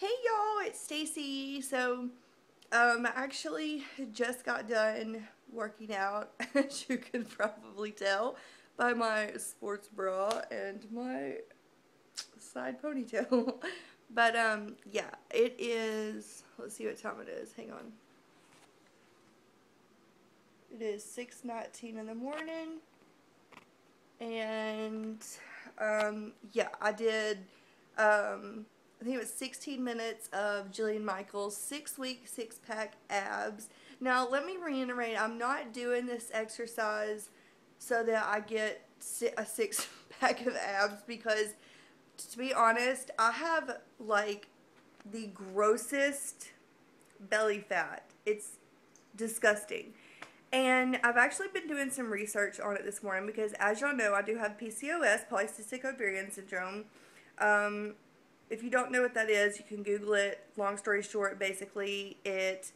Hey y'all, it's Stacey. I actually just got done working out, as you can probably tell by my sports bra and my side ponytail. Yeah, it is, let's see what time it is. Hang on. It is 6:19 in the morning, and yeah, I did I think it was 16 minutes of Jillian Michaels 6-week 6-pack abs. Now let me reiterate, I'm not doing this exercise so that I get a 6-pack of abs, because to be honest, I have like the grossest belly fat. It's disgusting. And I've actually been doing some research on it this morning because, as y'all know, I do have PCOS, polycystic ovarian syndrome. Um, if you don't know what that is, you can Google it. Long story short, basically, it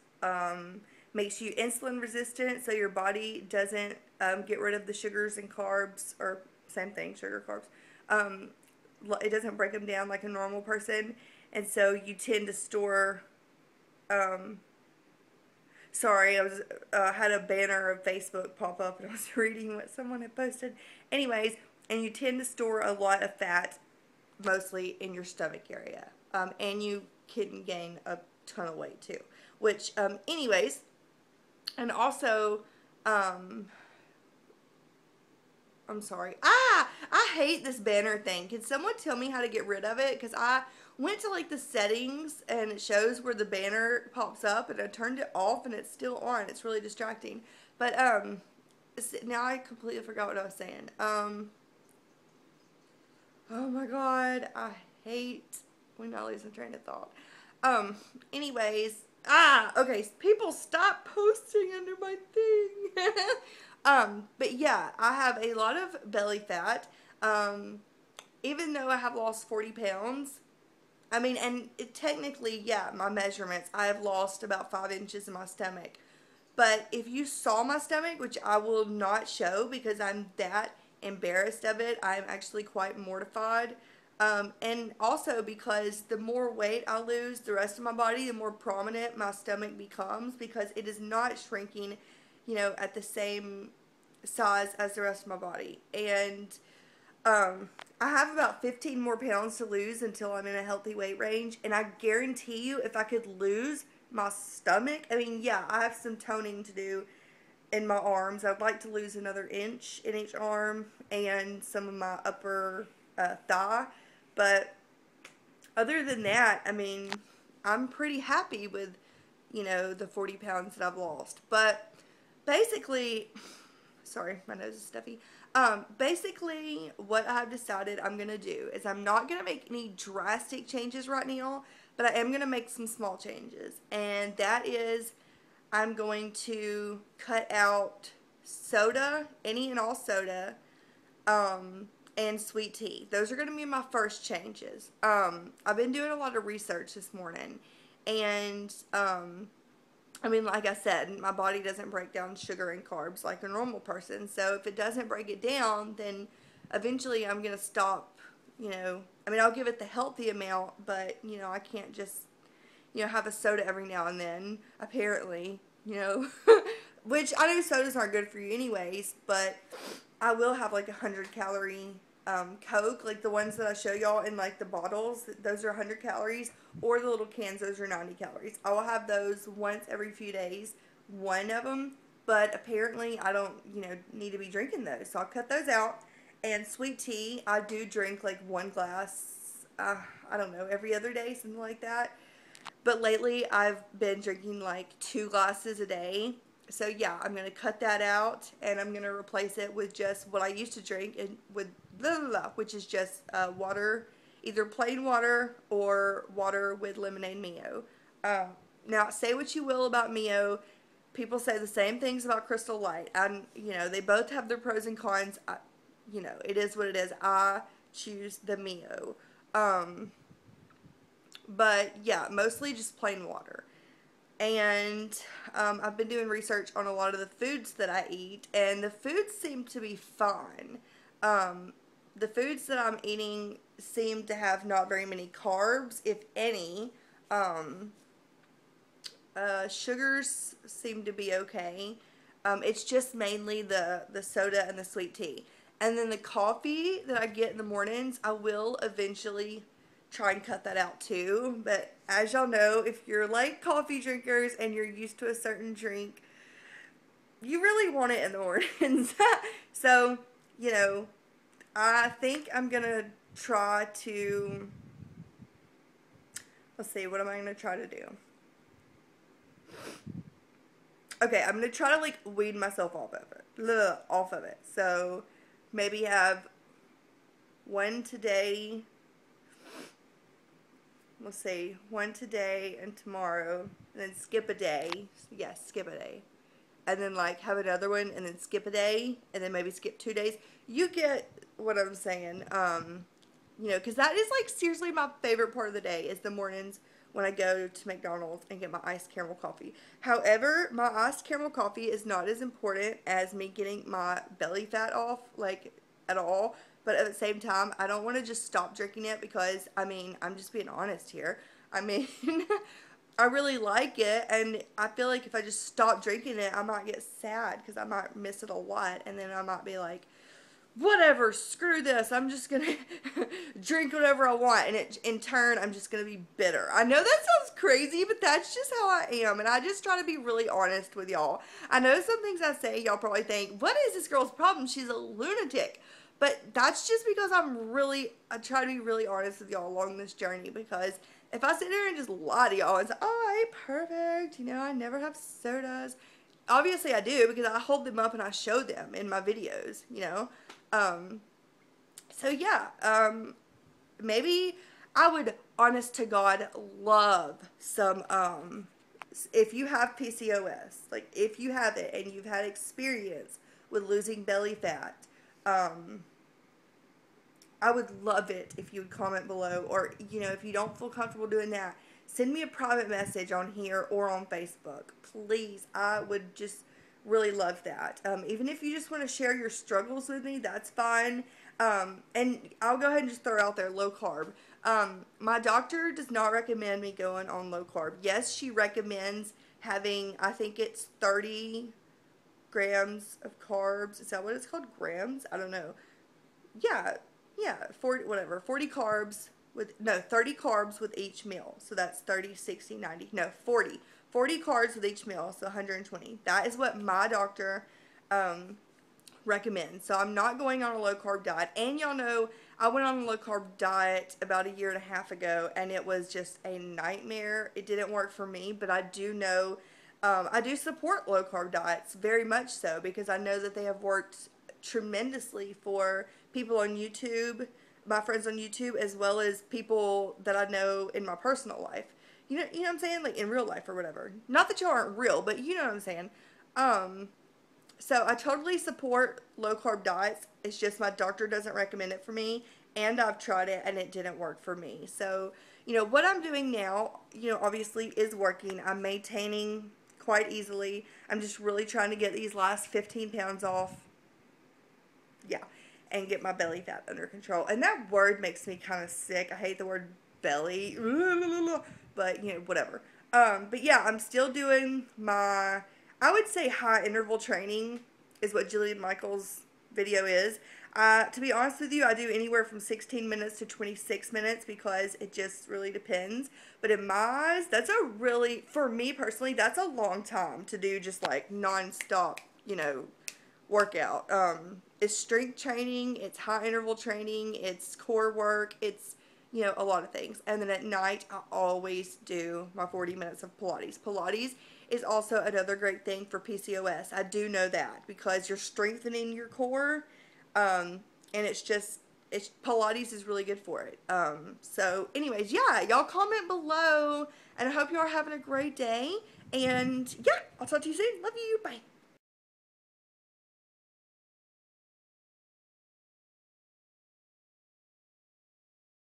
makes you insulin resistant, so your body doesn't get rid of the sugars and carbs, or same thing, sugar, carbs. Um, it doesn't break them down like a normal person, and so you tend to store um, sorry, I was had a banner of Facebook pop up and I was reading what someone had posted. Anyways, and you tend to store a lot of fat, mostly in your stomach area, and you can gain a ton of weight too. Which, anyways, and also, um, I'm sorry. I hate this banner thing. Can someone tell me how to get rid of it? Because I went to like the settings and it shows where the banner pops up, and I turned it off and it's still on. It's really distracting. But now I completely forgot what I was saying. Oh my god, I hate when I lose my train of thought. Anyways, okay, people stop posting under my thing. But yeah, I have a lot of belly fat. Even though I have lost 40 pounds, I mean, and technically, yeah, my measurements, I have lost about 5 inches in my stomach. But if you saw my stomach, which I will not show because I'm that embarrassed of it, I'm actually quite mortified. And also because the more weight I lose, the rest of my body, the more prominent my stomach becomes, because it is not shrinking, at the same size as the rest of my body. And I have about 15 more pounds to lose until I'm in a healthy weight range. And I guarantee you, if I could lose my stomach, I mean, yeah, I have some toning to do in my arms. I'd like to lose another inch in each arm and some of my upper thigh. But other than that, I mean, I'm pretty happy with, the 40 pounds that I've lost. But basically, sorry, my nose is stuffy. Basically, what I've decided I'm going to do is I'm not going to make any drastic changes right now, but I am going to make some small changes. And that is, I'm going to cut out soda, any and all soda, and sweet tea. Those are going to be my first changes. I've been doing a lot of research this morning, and I mean, like I said, my body doesn't break down sugar and carbs like a normal person. So if it doesn't break it down, then eventually I'm going to stop, I mean, I'll give it the healthy amount, but, I can't just, have a soda every now and then, apparently, which I know sodas aren't good for you anyways, but I will have like 100-calorie Coke, like the ones that I show y'all in like the bottles. Those are 100 calories, or the little cans, those are 90 calories. I will have those once every few days, one of them, but apparently I don't, need to be drinking those, so I'll cut those out. And sweet tea, I do drink like one glass, I don't know, every other day, something like that. But lately I've been drinking like 2 glasses a day. So yeah, I'm going to cut that out, and I'm going to replace it with just what I used to drink, and with blah, blah, blah, which is just water, either plain water or water with lemonade Mio. Now, say what you will about Mio. People say the same things about Crystal Light. They both have their pros and cons. It is what it is. I choose the Mio. But yeah, mostly just plain water. And I've been doing research on a lot of the foods that I eat, and the foods seem to be fine. The foods that I'm eating seem to have not very many carbs, if any. Um, Sugars seem to be okay. It's just mainly the soda and the sweet tea. And then the coffee that I get in the mornings, I will eventually try and cut that out too. But as y'all know, if you're like coffee drinkers and you're used to a certain drink, you really want it in the mornings. So, you know, I think I'm going to try to, let's see, what am I going to try to do? Okay, I'm going to try to, like, weed myself off of it. So, maybe have one today, let's see, one today and tomorrow, and then skip a day. Yes, skip a day. And then, like, have another one, and then skip a day, and then maybe skip 2 days. You get what I'm saying. You know, because that is, like, seriously my favorite part of the day is the mornings when I go to McDonald's and get my iced caramel coffee. However, my iced caramel coffee is not as important as me getting my belly fat off, like, at all. But at the same time, I don't want to just stop drinking it because, I mean, I'm just being honest here. I mean, I really like it, and I feel like if I just stop drinking it, I might get sad because I might miss it a lot, and then I might be like, whatever, screw this, I'm just gonna drink whatever I want, and in turn, I'm just gonna be bitter. I know that sounds crazy, but that's just how I am, and I just try to be really honest with y'all. I know some things I say, y'all probably think, what is this girl's problem? She's a lunatic. But that's just because I try to be really honest with y'all along this journey, because if I sit there and just lie to y'all and say, oh, I ate perfect, you know, I never have sodas. Obviously I do, because I hold them up and I show them in my videos, you know. So yeah, maybe I would, honest to God, love some, if you have PCOS, like if you have it and you've had experience with losing belly fat, I would love it if you would comment below, or, you know, if you don't feel comfortable doing that, send me a private message on here or on Facebook. Please, I would just really love that. Even if you just want to share your struggles with me, that's fine. And I'll go ahead and just throw out there low carb. My doctor does not recommend me going on low carb. Yes, she recommends having, I think it's 30 grams of carbs. Is that what it's called? Grams? I don't know. Yeah, 40 carbs with, no, 30 carbs with each meal. So that's 30, 60, 90, no, 40. 40 carbs with each meal, so 120. That is what my doctor recommends. So I'm not going on a low carb diet. And y'all know I went on a low carb diet about 1.5 years ago, and it was just a nightmare. It didn't work for me, but I do know, I do support low carb diets very much so, because I know that they have worked tremendously for people on YouTube, my friends on YouTube, as well as people that I know in my personal life. You know what I'm saying? Like in real life or whatever. Not that y'all aren't real, but you know what I'm saying. So I totally support low carb diets. It's just my doctor doesn't recommend it for me, and I've tried it and it didn't work for me. So, you know, what I'm doing now, you know, obviously is working. I'm maintaining quite easily. I'm just really trying to get these last 15 pounds off. Yeah. And get my belly fat under control. And that word makes me kind of sick. I hate the word belly. But, you know, whatever. But yeah, I'm still doing my, I would say high interval training is what Jillian Michaels' video is. To be honest with you, I do anywhere from 16 minutes to 26 minutes because it just really depends. But in my eyes, that's a really, for me personally, that's a long time to do just like non-stop, you know, workout. It's strength training, it's high interval training, it's core work, it's, you know, a lot of things. And then at night, I always do my 40 minutes of Pilates. Pilates is also another great thing for PCOS. I do know that because you're strengthening your core, and it's just, Pilates is really good for it. So anyways, yeah, y'all comment below, and I hope you are having a great day. And yeah, I'll talk to you soon. Love you. Bye.